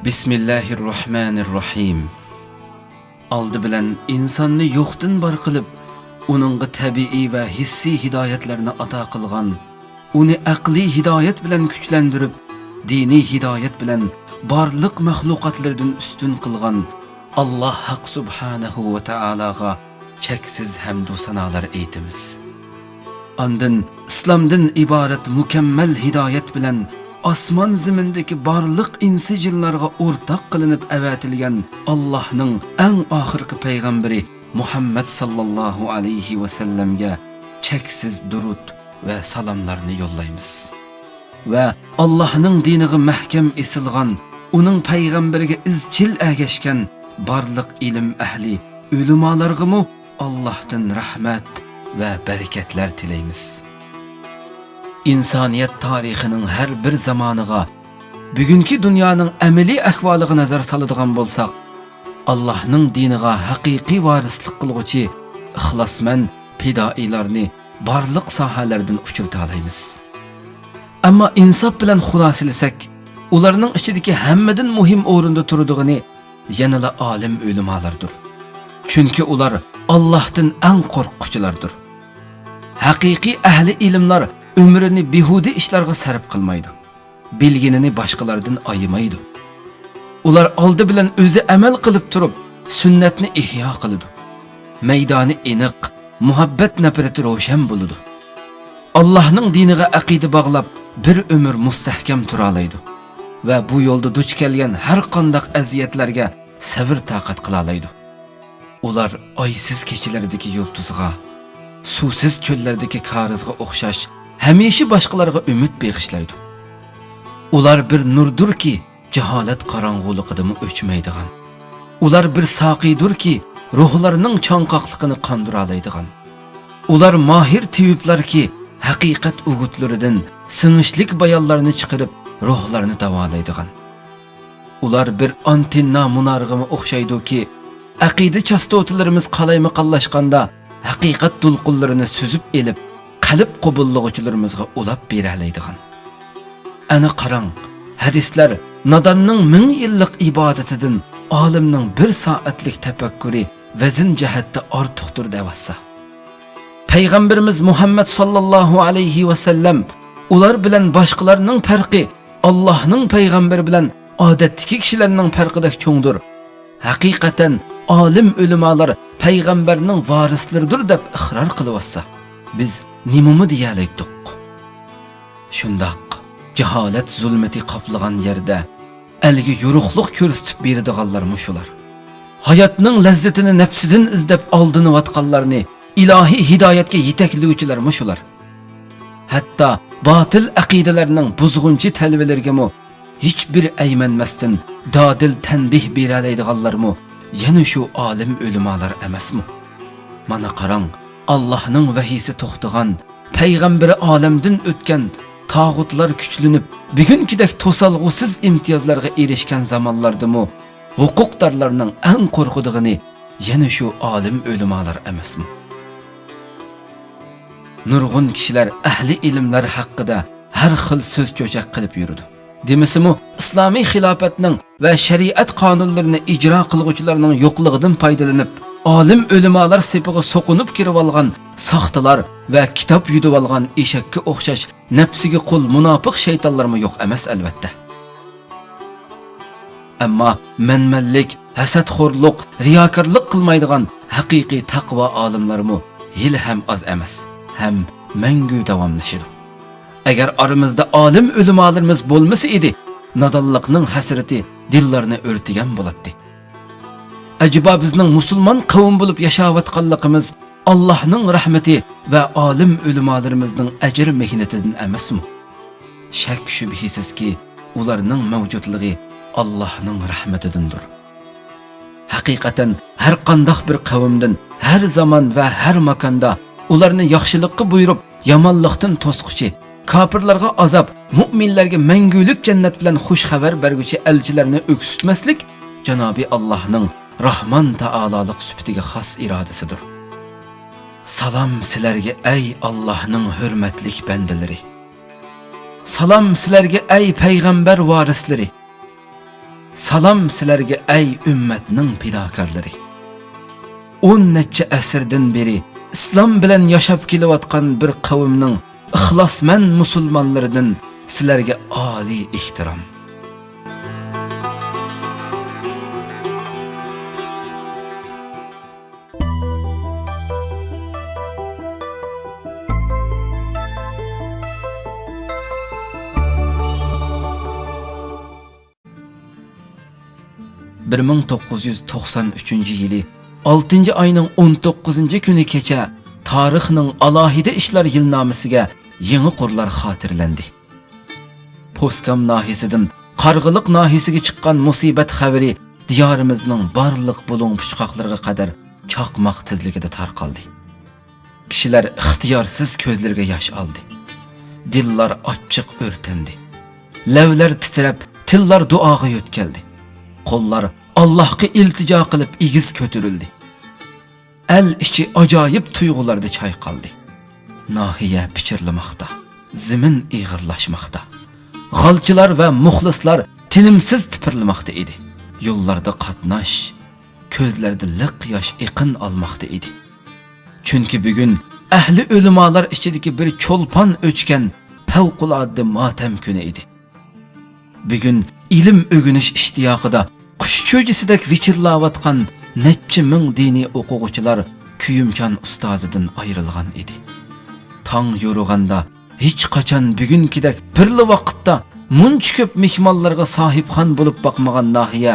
Bismillahirrahmanirrahim. Aldı bilen insonni yo'qdan bar qilib, uningga tabiiy va hissiy hidoyatlarni ato qilgan, uni aqliy hidoyat bilan kuchlantirib, diniy hidoyat bilan barliq mahluqotlardan ustun qilgan Alloh haq subhanahu va taologa cheksiz hamd va sanolar aytamiz. Ondan islomdan iborat mukammal hidoyat bilan osmon zimindagi barliq insi jinlarga o'rtoq qilinib avatilgan Allohning eng oxirgi payg'ambari Muhammad sallallohu alayhi va sallamga cheksiz durud va salomlarni yo'llaymiz. Va Allohning diniga mahkam esilgan, uning payg'ambariga izchil ergashgan barliq ilm ahli ulamolarga Allohdan rahmat va barakatlar tilaymiz. İnsaniyet tarixinin her bir zamaniga, bugungi dunyoning amaliy ahvoliga nazar soladigan bo'lsak, Allohning diniga haqiqiy varislik qilguvchi ixlosmand fidoilarni barliq sohalardan uchirta olamiz. Ammo insof bilan xulosalasak, ularning ichidagi hammadan muhim o'rinda turadigan yanada olim ulamolardir. Chunki ular Allohdan eng qo'rquvchilardir. Haqiqiy ahli ilmlar ömrünü bihudi işlarga sarf qilmaydi. Bilginini başqalardan ayımaydı. Ular aldı bilan o'zi amal qilib turib, sunnatni ihyo qiladi. Maydoni aniq, muhabbat nafrati ro'shan bo'ladi. Allohning diniga aqida bog'lab, bir umr mustahkam tura oladi va bu yo'lda duch kelgan har qanday aziyatlarga sabr taqat qila oladi. Ular oysiz kechalardagi yulduzga, suvsiz cho'llardagi qarizga o'xshash hamisha boshqalarga umid beg'ishlaydi. Ular bir nurdur ki, jaholat qorong'uligida o'chmaydigan. Ular bir soqiydur ki, ruhlarining chanqoqligini qondira oladigan. Ular mohir tiyublar ki, haqiqat o'gutlaridan singishlik bayonlarni chiqarib, ruhlarini davolaydigan. Ular bir antenna munarg'imi o'xshaydi ki, aqida chastotalarimiz qalayma-qallashganda haqiqat to'lqinlarini suzib elib, qalb qo'bullovchilarimizga ulab beralaydigan. Ana qarang, hadislar nodonning 1000 yillik ibodatidan olimning 1 soatlik tafakkuri vazn jihatda ortiqdir devassa. Payg'ambarimiz Muhammad sallallohu alayhi va sallam ular bilan boshqalarning farqi Allohning payg'ambari bilan odatdagi kishilarning farqidan cho'ngdir. Haqiqatan olim ulamolar payg'ambarning varislaridir deb iqror qilyapsa, biz nimami deyalaydik? Shundoq jaholat zulmati qoplagan yerda elga yo'ruqliq ko'rsatib beradiganlarmi shular. Hayotning lazzatini nafsidan izlab oldinayotganlarni ilohiy hidoyatga yetaklovchilarmi shular. Hatto botil aqidalarning buzg'unchi talvalarga hech bir aymanmasdan dodil tanbih beralaydiganlarmi yana shu olim ulamolar emasmi? Mana qarang, Allohning vahiysi to'xtagan, payg'ambari olamdan o'tgan, tog'utlar kuchlanib, bugünkidek to'salg'usiz imtiyozlarga erishgan zamonlardami huquqdorlarning eng qo'rqidigini yana shu olim ulamolar emasmi? Nurg'un kishilar ahli ilmlar haqida har xil so'z cho'chaq qilib yurdi. Demisimi, islomiy xilofatning va shariat qonunlarini ijro qiluvchilarning yo'qligidan foydalanib, olim ulamolar sepiga so'qinib kirib olgan saxtalar va kitob yutib olgan eshakka o'xshash nafsiga qul munofiq shaytonlarmi yo'q emas albatta. Ammo manmanlik, hasadxo'rlik, riyokorlik qilmaydigan haqiqiy taqvo olimlarmi hali ham oz emas, ham mangu davomlashadi. Agar aramizda olim ulamolarimiz bo'lmasa edi, nodonlikning hasrati dillarni o'rtigan bo'ladi. Acaba bizning musulmon qavm bo'lib yashayotganligimiz Allohning rahmati va olim ulamolarimizning ajr mehnatidan emasmi? Shak shubhisizki, ularning mavjudligi Allohning rahmatidandir. Haqiqatan har qanday bir qavmdan, har zamon va har makonda ularni yaxshilikka buyurib, yomonlikdan to'squchi, kafirlarga azob, mu'minlarga mangulik jannat bilan xush xabar berguchi elchilarni o'ksitmaslik Janobi Allohning Rahman taololik sifatiga xos irodasidir. Salam sizlarga ey Allohning hurmatli bandalari. Salam sizlarga ey payg'ambar varislari. Salam sizlarga ey ümmetning fidokorlari. 10 necha asrdan beri islom bilan yashab kelayotgan bir qavmning ixlosmand musulmonlaridan sizlarga oliy ehtirom. Bir 1993 yili 6 ayning 19 kuni kecha tarixning alohida ishlar yilnomasiga yangi qurlar xotirlandi. Poskam nahisidan Qarg'iliq nahisiga chiqqan musibat xabari diyorimizning barliq bulung puchqoqlariga qadar chaqmoq tezligida tarqaldi. Kishilar ixtiyorsiz ko'zlariga yosh oldi. Dillar ochiq o'rtandi. Lavlar titrab, tillar duoga yo'tkaldi. Qo'llar Allohga iltijo qilib igiz ko'tarildi. El ichi ajoyib tuyg'ularda chayqaldi. Nahiya pichirlamoqda, zimin ig'irlashmoqda. G'alchilar va muxlislar tinimsiz tipirlamoqda edi. Yo'llarda qatnash, ko'zlarda liq yosh iqin olmoqda edi. Chunki bugun ahli ulamolar ichidagi bir cho'lpon o'chgan favqulodda motam kuni edi. Bugun ilm o'g'inish ishtiyoqida qush cho'jisidek vichirlayotgan necha ming diniy o'quvchilar kuyimchan ustozidan ayrilgan edi. Tong yo'rug'anda hech qachon bugünkidek birli vaqtda muncha ko'p mehmonlarga sohibxon bo'lib boqmagan nahiya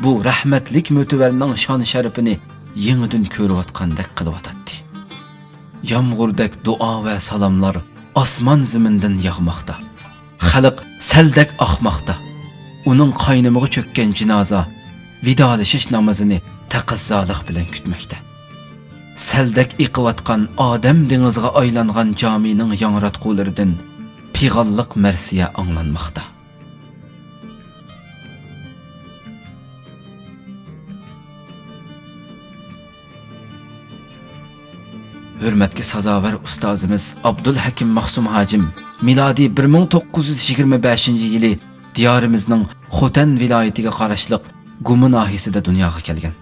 bu rahmatlik mo'tivarning shon sharafini yangidan ko'rayotgandek qilyotdi. Yomg'irdak duo va salomlar osmon zamindan yog'moqda. Xalq saldak oqmoqda. Uning qaynimiga cho'kkan jinoza vidolashish namozini taqazzolik bilan kutmoqda. Saldak iqiyotgan odam dengiziga aylangan jamining yangratqularidan pig'onliq marsiya anglanmoqda. Hürmetki sazavar ustozimiz Abdulhakim Mahsum Hacim miladi 1925 yili diyorimizning Xotan viloyatiga qarashliq Gumi nahiyasida dunyoga kelgan.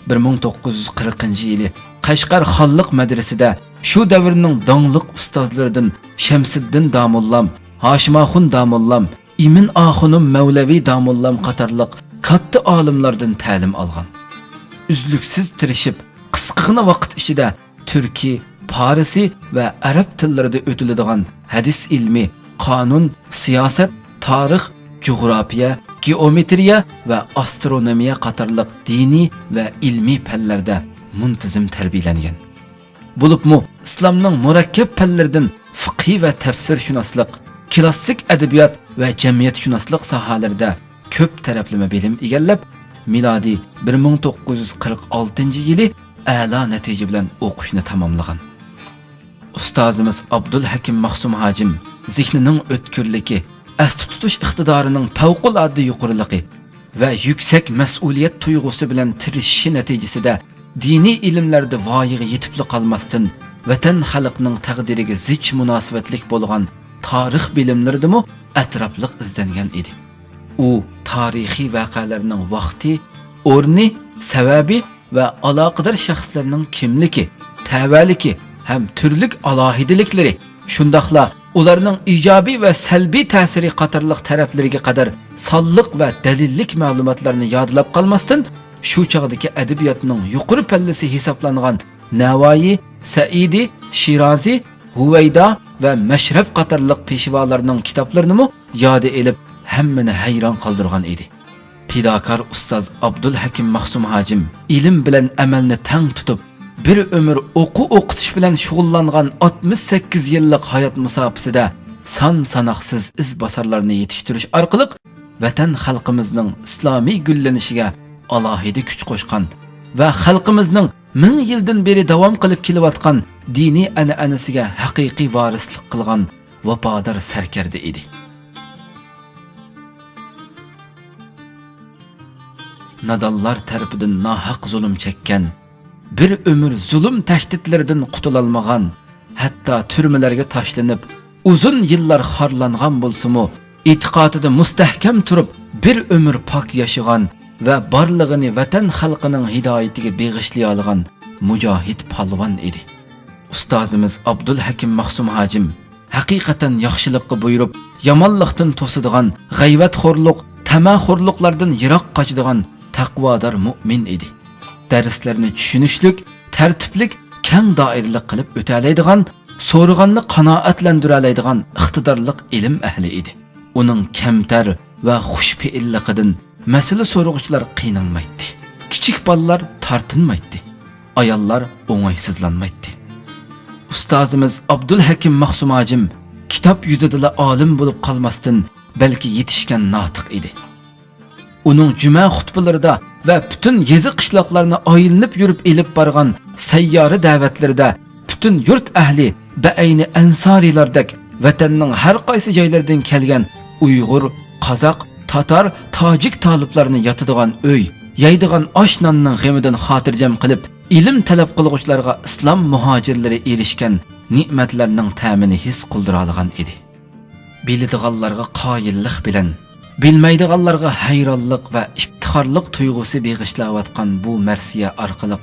1940 yili Qashqar xonliq madrasasida shu davrning dongliq ustozlaridan Shamsiddin Damullam, Hashimoxun Damullam, Imin Axunum Mavlavi Damullam qatorliq katta olimlardan ta'lim olgan. Uzluksiz tirishib, qisqagina vaqt ichida Türkiy, Farisi va arab tillarida o'tiladigan hadis ilmi, qonun, siyosat, tarix, coğrafiya, geometriya va astronomiya qatorliq diniy va ilmiy fanlarda muntazam tarbiyalangan. Bo'libmi islomning murakkab fanlaridan fiqh va tafsirshunoslik, klassik adabiyot va jamiyatshunoslik sohalarida ko'p taraflama bilim egallab, milodiy 1946 yili a'lo natija bilan o'qishni tamomlagan. Ustozimiz Abdulhakim Mahsum Hacim zihnining o'tkirligi, asti tutish iqtidorining favqulodda yuqoriligi va yuksak mas'uliyat tuyg'usi bilan tirishishi natijasida diniy ilmlarda voyaga yetib qolmasdan vatan xalqining taqdiriga zich munosabatlik bo'lgan tarix bilimlaridami atrofliq izlangan edi. U tarixiy voqealarning vaqti, o'rni, sababi va aloqador shaxslarning kimligi, tavalligi ham turlik alohidaliklari, shundaqla ularning ijobiy va salbiy ta'siri qatorliq taraflariga qadar sonliq va dalillik ma'lumotlarni yodlab qolmasdan, shu chog'dagi adabiyotning yuqori pallasi hisoblangan Navoiy, Saidi, Shirozi, Huvayda va Mashrab qatorliq peshvolarning kitoblarini yodi elib, hammani hayron qoldirgan edi. Pidakar ustoz Abdulhakim Mahsum Hacim ilm bilan amalni tang tutib, bir ömür o'qitish bilan shug'ullangan 68 yillik hayot musofasida son-sanoqsiz iz bosarlarni yetishtirish orqali vatan xalqimizning islomiy gullanishiga alohida kuch qo'shgan va xalqimizning 1000 yildan beri davom qilib kelayotgan diniy an'anasiga haqiqiy varislik qilgan vafodor sarkarda edi. Nadallar tarafidan nohaq zulm chekkan, bir ömür zulm tahditlaridan qutulolmagan, hatto turmalarga tashlanib, uzun yillar xorlangan bo'lsa-mu, e'tiqodida mustahkam turib, bir ömür pok yaşagan va barlig'ini vatan xalqining hidoyatiga beg'ishlay olgan mujohid polvon edi. Ustozimiz Abdul Hakim Mahsum Hajim haqiqatan yaxshilikqa buyurib, yomonlikdan to'sadigan, g'ayvatxo'rlik, tamaxo'rliklardan yiroq qochadigan taqvodor mu'min edi. Darslarni tushunishlik, tartiblik, keng doiralik qilib o'talaydigan, so'rag'anni qanoatlantira oladigan iqtidorliq ilm ahli edi. Uning kamtar va xushfe'illigidan masala so'rag'uvchilar qiynalmaydi. Kichik bolalar tortinmaydi. Ayollar o'ng'aysizlanmaydi. Ustozimiz Abdul Hakim Mahsum Hajim kitob yuzida olim bo'lib qolmasdan, balki yetishgan notiq edi. Uning juma xutbalarida va butun yezi qishloqlarni aylanib yurib elib borgan sayyora da'vatlarida butun yurt ahli ba'ayni ansorilardek vatanning har qaysi joylaridan kelgan Uyg'ur, Qozoq, Tatar, Tojik taliblarni yotadigan uy, yeydigan osh-nonning g'amidan xotirjam qilib, ilm talab qilguvchilarga islom muhojirlari erishgan ne'matlarning ta'mini his qildira olgan edi. Biladiganlarga qoyillik bilan, bilmaydiganlarga hayronlik va iftixorlik tuyg'usi beg'ishlayotgan bu marsiya orqali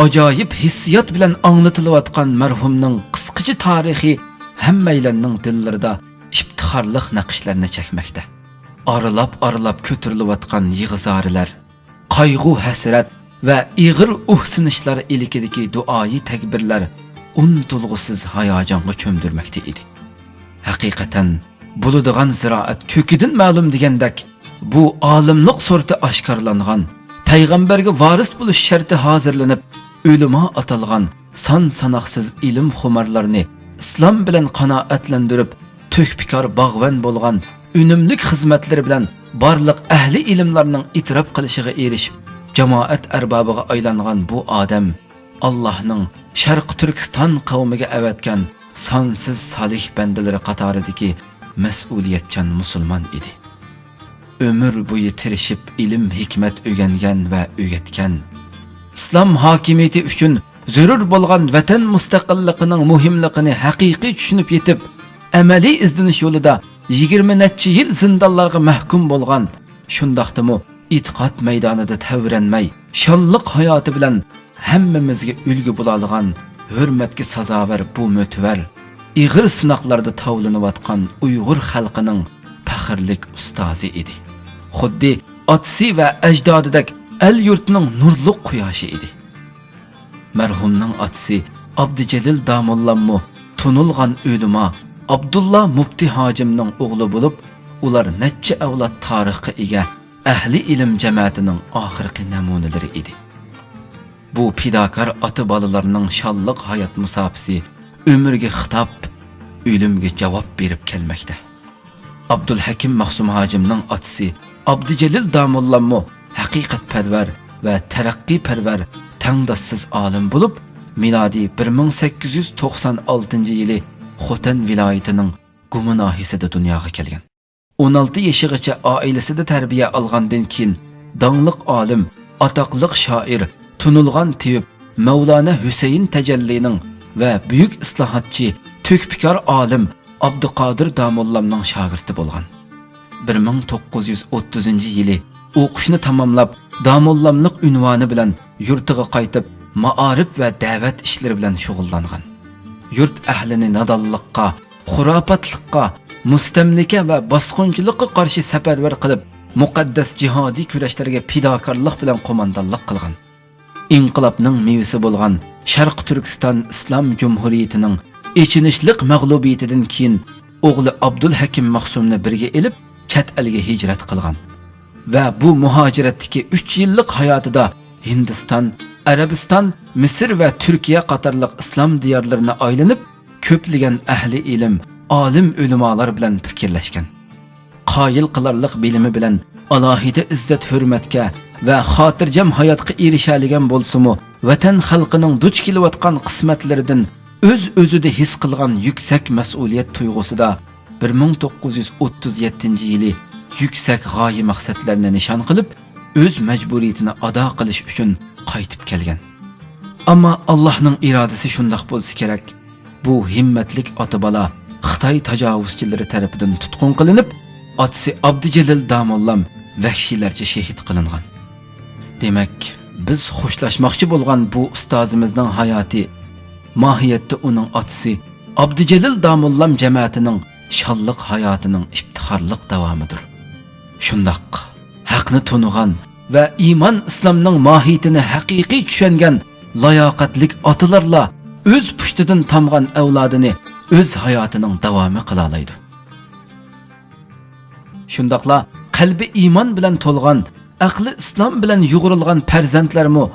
ajoyib hissiyot bilan anglatilayotgan marhumning qisqacha tarixi hammaylarning dillarida iftixorlik naqshlarini chekmoqda. Aralab ko'tarilayotgan yig'izorilar, qayg'u hasrat va ig'ir uhsinishlar ilikidagi duoyi takbirlar unutilg'usiz hayajonga cho'mdirmoqda edi. Haqiqatan bo'ladigan ziroat ko'kidan ma'lum degandek, bu olimlik surati oshkorlangan, payg'ambarga voris bo'lish sharti hozirlanib, o'lima atalgan son sanoqsiz ilm xumarlarni islom bilan qanoatlantirib, to'kpikor bog'van bo'lgan unumlik xizmatlari bilan barliq ahli ilmlarning itrof qilishiga erishib, jamoat arbobiga aylangan bu odam Allohning Sharq Turkiston qavmiga avatgan sonsiz solih bandalari qatoridagi mas'uliyatchan musulmon edi. Ömür bo'yi tirishib ilm hikmat o'rgangan va o'rgatgan, islom hokimiyati uchun zarur bo'lgan vatan mustaqilligining muhimligini haqiqiy tushunib yetib, amaliy izdinish yo'lida 20 necha yil zindonlarga mahkum bo'lgan, shundaqdimi e'tiqod maydonida tavranmay, shonliq hayoti bilan hammamizga ulgu bo'la olgan, hurmatga sazovor bu mo'tvar, ig'ir sinoqlarda tovlanayotgan Uyg'ur xalqining faxrlik ustozi edi. Xuddi otasi va ajdodidek el yurtning nurliq quyoshi edi. Marhumning otasi Abdujalil Damollammo tunilgan o'lima Abdullah Mufti Hajimning o'g'li bo'lib, ular necha avlod tarixga ega ahli ilm jamoatining oxirgi namunalari edi. Bu fidokor ota bolalarning shonliq hayot musofasi umrga xitob, o'limga javob berib kelmoqda. Abdul Hakim Mahsum Hajimning otasi Abdujalil Damollammo haqiqatparvar va taraqqiyparvar tangdossiz olim bo'lib, milodiy 1896-yili Xotan viloyatining Gumi nohiyasida dunyoga kelgan. 16 yoshigacha oilasida tarbiya olgandan keyin dongliq olim, atoqliq shoir, tunilgan tibib Mavlana Husayn Tajallining va buyuk islohotchi, to'kpikor olim Abduqodir Damollamning shogirdi bo'lgan. 1930-yili o'qishni tamomlab, Damollamlik unvoni bilan yurtiga qaytib, ma'arif va da'vat ishlari bilan shug'ullangan. Yurt ahlini nadonlikqa, xurofotlikqa, mustamlika va bosqinchilikqa qarshi safarbar qilib, muqaddas jihodiy kurashlarga fidokorlik bilan qo'mondonlik qilgan. Inqilobning mevasi bo'lgan Sharq Turkiston Islom Jumhuriyatining ichinishliq mag'lubiyatidan keyin o'g'li Abdul Hakim Mahsumni birga elib chet elga hijrat qilgan va bu muhojiratdagi 3 yillik hayotida Hindiston, Arabiston, Misr va Turkiya qatorliq islom diyorlarini aylanib, ko'plagan ahli ilm, olim ulamolar bilan fikrlashgan. Qoyil qilarliq bilimi bilan alohida izzat hurmatga va xotirjam hayotga erishadigan bo'lsa-mu, vatan xalqining duch kelayotgan qismatlaridan o'z-o'zida his qilgan yuksak mas'uliyat tuyg'usida 1937-yili yuksak g'oya maqsadlarini nishon qilib, o'z majburiyatini ado qilish uchun qaytib kelgan. Ammo Allohning irodasi shundoq bo'lsa kerak. Bu himmatlik ota bola Xitoy tajovuzchilari tomonidan tutqun qilinib, otasi Abdujalil Damollam vahshiylarcha shahid qilingan. Demak, biz xo'shlashmoqchi bo'lgan bu ustozimizning hayoti mohiyatda uning otasi Abdujalil Damollam jamoatining shonliq hayotining iftixorliq davomidir. Shundoq haqni tunigan va iymon islomning mohiyatini haqiqiy tushungan layoqatlik otalarla o'z pushtidan tomgan avlodini o'z hayotining davomi qila oladi. Shundoqla qalbi iymon bilan to'lgan, aqli islom bilan yug'urilgan farzandlarmi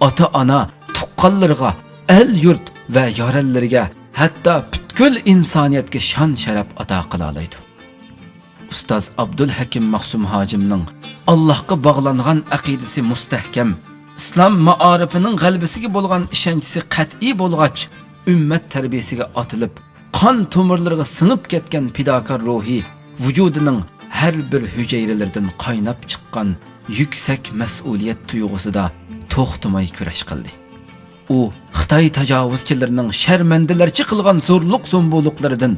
ota-ona, tuqqanlarga, el yurt va yorallarga, hatto butkul insoniyatga shon sharaf ato qila oladi. Ustoz Abdul Hakim Maqsum Hojimning Allohga bog'langan aqidasi mustahkam, islom ma'orifining g'albisiga bo'lgan ishonchi qat'iy bo'lg'ach, ummat tarbiyasiga otilib, qon tomirlariga singib ketgan fidokor ruhi vujudining har bir hujayralaridan qaynab chiqqan yuksak mas'uliyat tuyg'usida to'xtamay kurash qildi. U Xitoy tajovuzchilarining sharmandalarcha qilgan zo'rliq zo'mbuliqlaridan,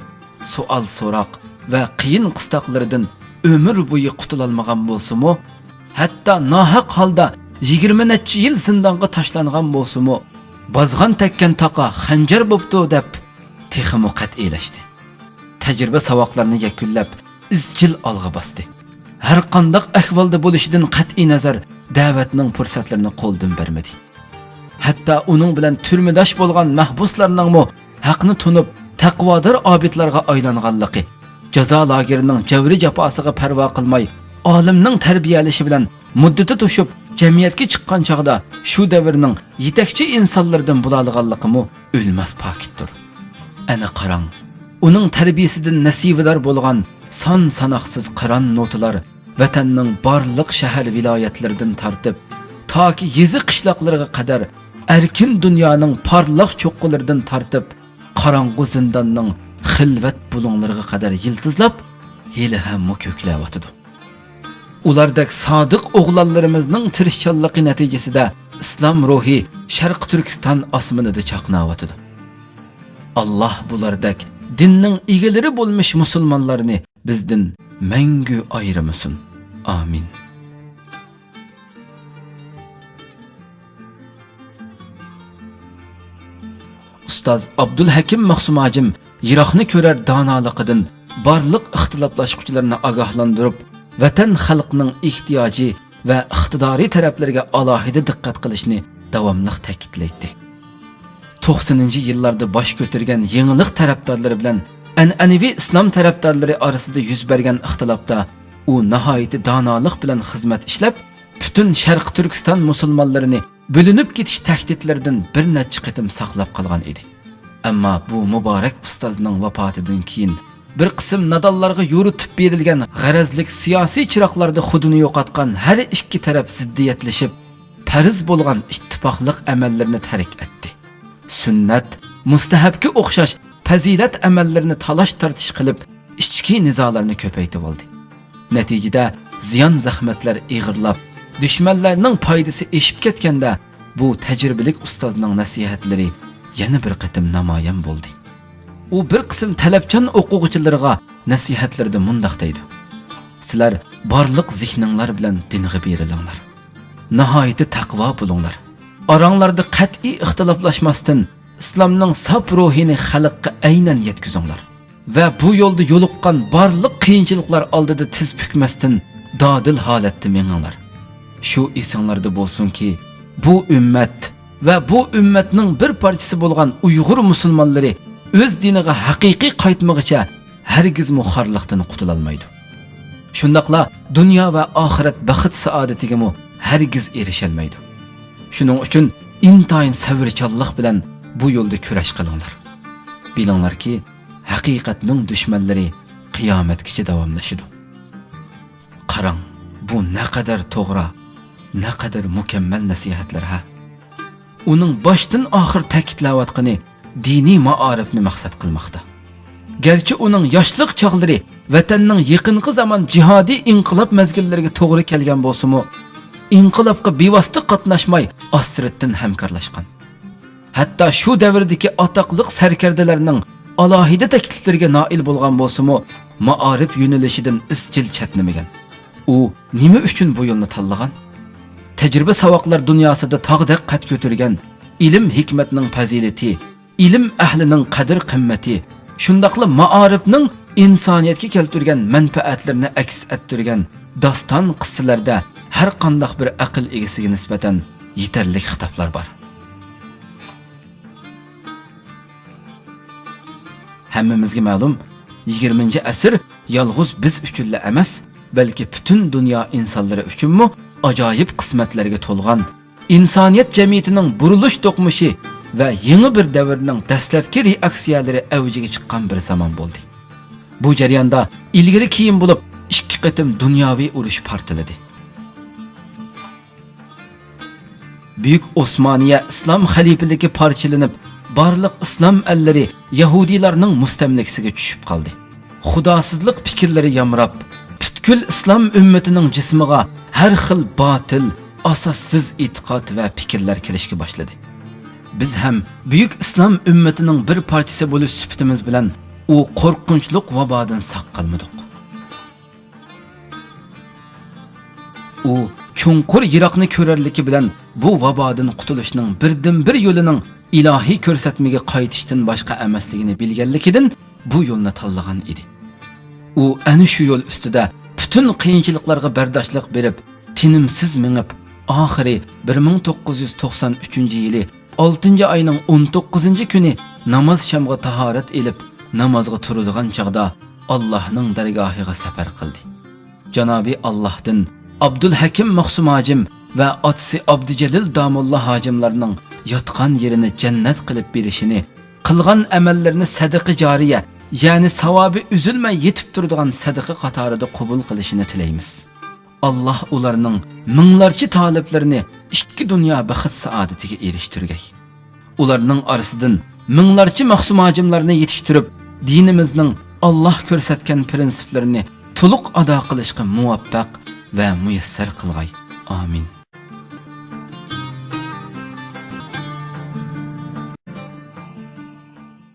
savol so'roq va qiyin qistoqlaridan ömür bo'yi qutulolmagan bo'lsa-mu, hatto nohaq holda 20 necha yil zindonga tashlangan bo'lsa-mu, bozg'on tekkan taqa xanjar bo'pti deb texmo qat'iylashdi. Tajriba savoqlarini yakunlab, izchil olg'a bosdi. Har qanday ahvolda bo'lishidan qat'iy nazar da'vatning fursatlarini qo'ldan bermadi. Hatto uning bilan turmudosh bo'lgan mahbuslarning mo haqni tunib, taqvodor obidlarga aylanganligi, jazo lagerining javri jafosiga parvo qilmay, olimning tarbiyalashi bilan muddati to'shib jamiyatga chiqqan chaqda shu davrning yetakchi insonlaridan bo'lganligimi o'lmas pokitdir. Ana qarang, uning tarbiyasidan nasibador bo'lgan son sanoqsiz qiron notalar vatanning barliq shahar viloyatlaridan tortib, toki yezi qishloqlarga qadar erkin dunyoning porloq cho'qqilaridan tortib, qorong'u zindonning xilvat bulunlarga qadar yiltizlab, hali ham ko'klayotdi. Ulardek sodiq o'g'lonlarimizning tirishchanligi natijasida islom ruhi Sharq Turkiston osmonida chaqnayotdi. Alloh bulardek dinning egalari bo'lmish musulmonlarni bizdan mangu ayirmasin. Amin. Ustoz Abdul Hakim Maqsum Hojim yiroqni ko'rar donoliqidan barliq ixtiloflashuvchilarni ogohlantirib, vatan xalqining ehtiyoji va iqtidoriy taraflariga alohida diqqat qilishni davomli ta'kidlaydi. 90-yillarda bosh ko'targan yangilik tarafdorlari bilan an'anaviy islom tarafdorlari orasida yuz bergan ixtilofda u nihoyatda donolik bilan xizmat ishlab, butun Sharq Turkiston musulmonlarini bo'linib ketish tahditlaridan bir necha qitim saqlab qolgan edi. Ammo bu muborak ustozning vafotidan keyin bir qism nadollarga yo'ritib berilgan g'arazlik siyosiy chiroqlarda xudini yo'qotgan har ikki taraf ziddiyatlashib, farz bo'lgan ittifoqlik amallarini tark etdi. Sunnat, mustahabga o'xshash fazilat amallarini talash tartish qilib, ichki nizolarni ko'paytirib oldi. Natijada ziyon zahmatlar ig'irlab, dushmanlarning foydasi eshib ketganda bu tajribalik ustozning nasihatlari yana bir qitim namoyon bo'ldi. U bir qism talabchan o'quvchilarga nasihatlarda mundaq deydi: sizlar barliq zihninglar bilan dinga berilinglar. Nihoyatda taqvo bo'linglar. Oranglarda qat'iy ixtiloflashmasdan islomning saf ruhini xalqqa aynan yetkazinglar. Va bu yo'lda yo'liqqan barliq qiyinchiliklar oldida tiz bukmasdan dodil holatda menginglar. Shu esinglarda bo'lsinki, bu ummat va bu ummatning bir parchasi bo'lgan Uyg'ur musulmonlari o'z diniga haqiqiy qaytmoqcha hargiz muxorliqdan qutula olmaydi. Shundaqla dunyo va oxirat baxt saodatiga hargiz erisha olmaydi. Shuning uchun intayin savrchanlik bilan bu yo'lda kurash qilinglar. Bilinglarki, haqiqatning dushmanlari qiyomatgacha davomlashadi. Qarang, bu naqadar to'g'ri, naqadar mukammal nasihatlar ha. Uning boshdan oxir ta'kidlayotgani diniy ma'orifni maqsad qilmoqda. Garchi uning yoshlik chog'lari vatanning yaqinqi zamon jihodiy inqilob mezgillariga to'g'ri kelgan bo'lsa-mu, inqilobga bevosita qatnashmay Ostritdan hamkorlashgan. Hatto shu davrdagi atoqliq sarkardalarning alohida takliflariga noil bo'lgan bo'lsa-mu, maarif yo'nalishidan izchil chatnamagan. U nima uchun bu yo'lni tanlagan? Tajriba savoqlar dunyosida tog'dek qad ko'targan ilm hikmatning fazilati, ilm ahlining qadr qimmati, shundaqla maarifning insoniyatga keltirgan manfaatlarini aks ettirgan doston qissalarda har qanday bir aql egasiga nisbatan yetarli xitoblar bor. Hammamizga ma'lum, 20-asr yolg'iz biz uchunla emas, balki butun dunyo insonlari uchunmi ajoyib qismatlarga to'lgan insoniyat jamiyatining burilish to'qmishi va yangi bir davrning dastlabki reaksiyalari avjiga chiqqan bir zamon bo'ldi. Bu jarayonda ilgari keyin bo'lib 2 qatim dunyoviy urush portladi. Buyuk Osmoniya islom xalifaligi parchalanib, barliq islom allari yahudiylarning mustamlikasiga tushib qoldi. Xudosizlik fikrlari yamrab, butkul islom ummatining jismiga har xil botil, asossiz e'tiqod va fikrlar kirishga boshladi. Biz ham buyuk islom ummatining bir parchasi bo'lish sifatimiz bilan u qo'rqinchli vabodan saq qolmadik. U chunqur yiroqni ko'rarligi bilan bu vabodan qutulishning birdan-bir yo'lining ilohiy ko'rsatmaga qaytishdan boshqa emasligini bilganligidan bu yo'lni tanlagan edi. U ana shu yo'l ustida butun qiyinchiliklarga bardoshlik berib, tinimsiz minib, oxiri 1993-yili 6-oyning 19-kuni namoz shamga tahorat elib, namozga turadigan chaqda Allohning dargohiga safar qildi. Janobi Allohdan Abdul Hakim Mahsum hojim va otasi Abdujalil Damullah hojimlarning yotgan yerini jannat qilib berishini, qilgan amallarini sadaqa joriya, ya'ni savobi üzülmay yetib turadigan sadaqa qatorida qabul qilishini tilaymiz. Allah ularning minglarcha talablarini ikki dunyo baxt saodatiga erishtirgay. Ularning orasidan minglarcha mahsum hojimlarni yetishtirib, dinimizning Allah ko'rsatgan prinsiplarini to'liq ado qilishga muvaffaq va muyassar qilgay. Amin.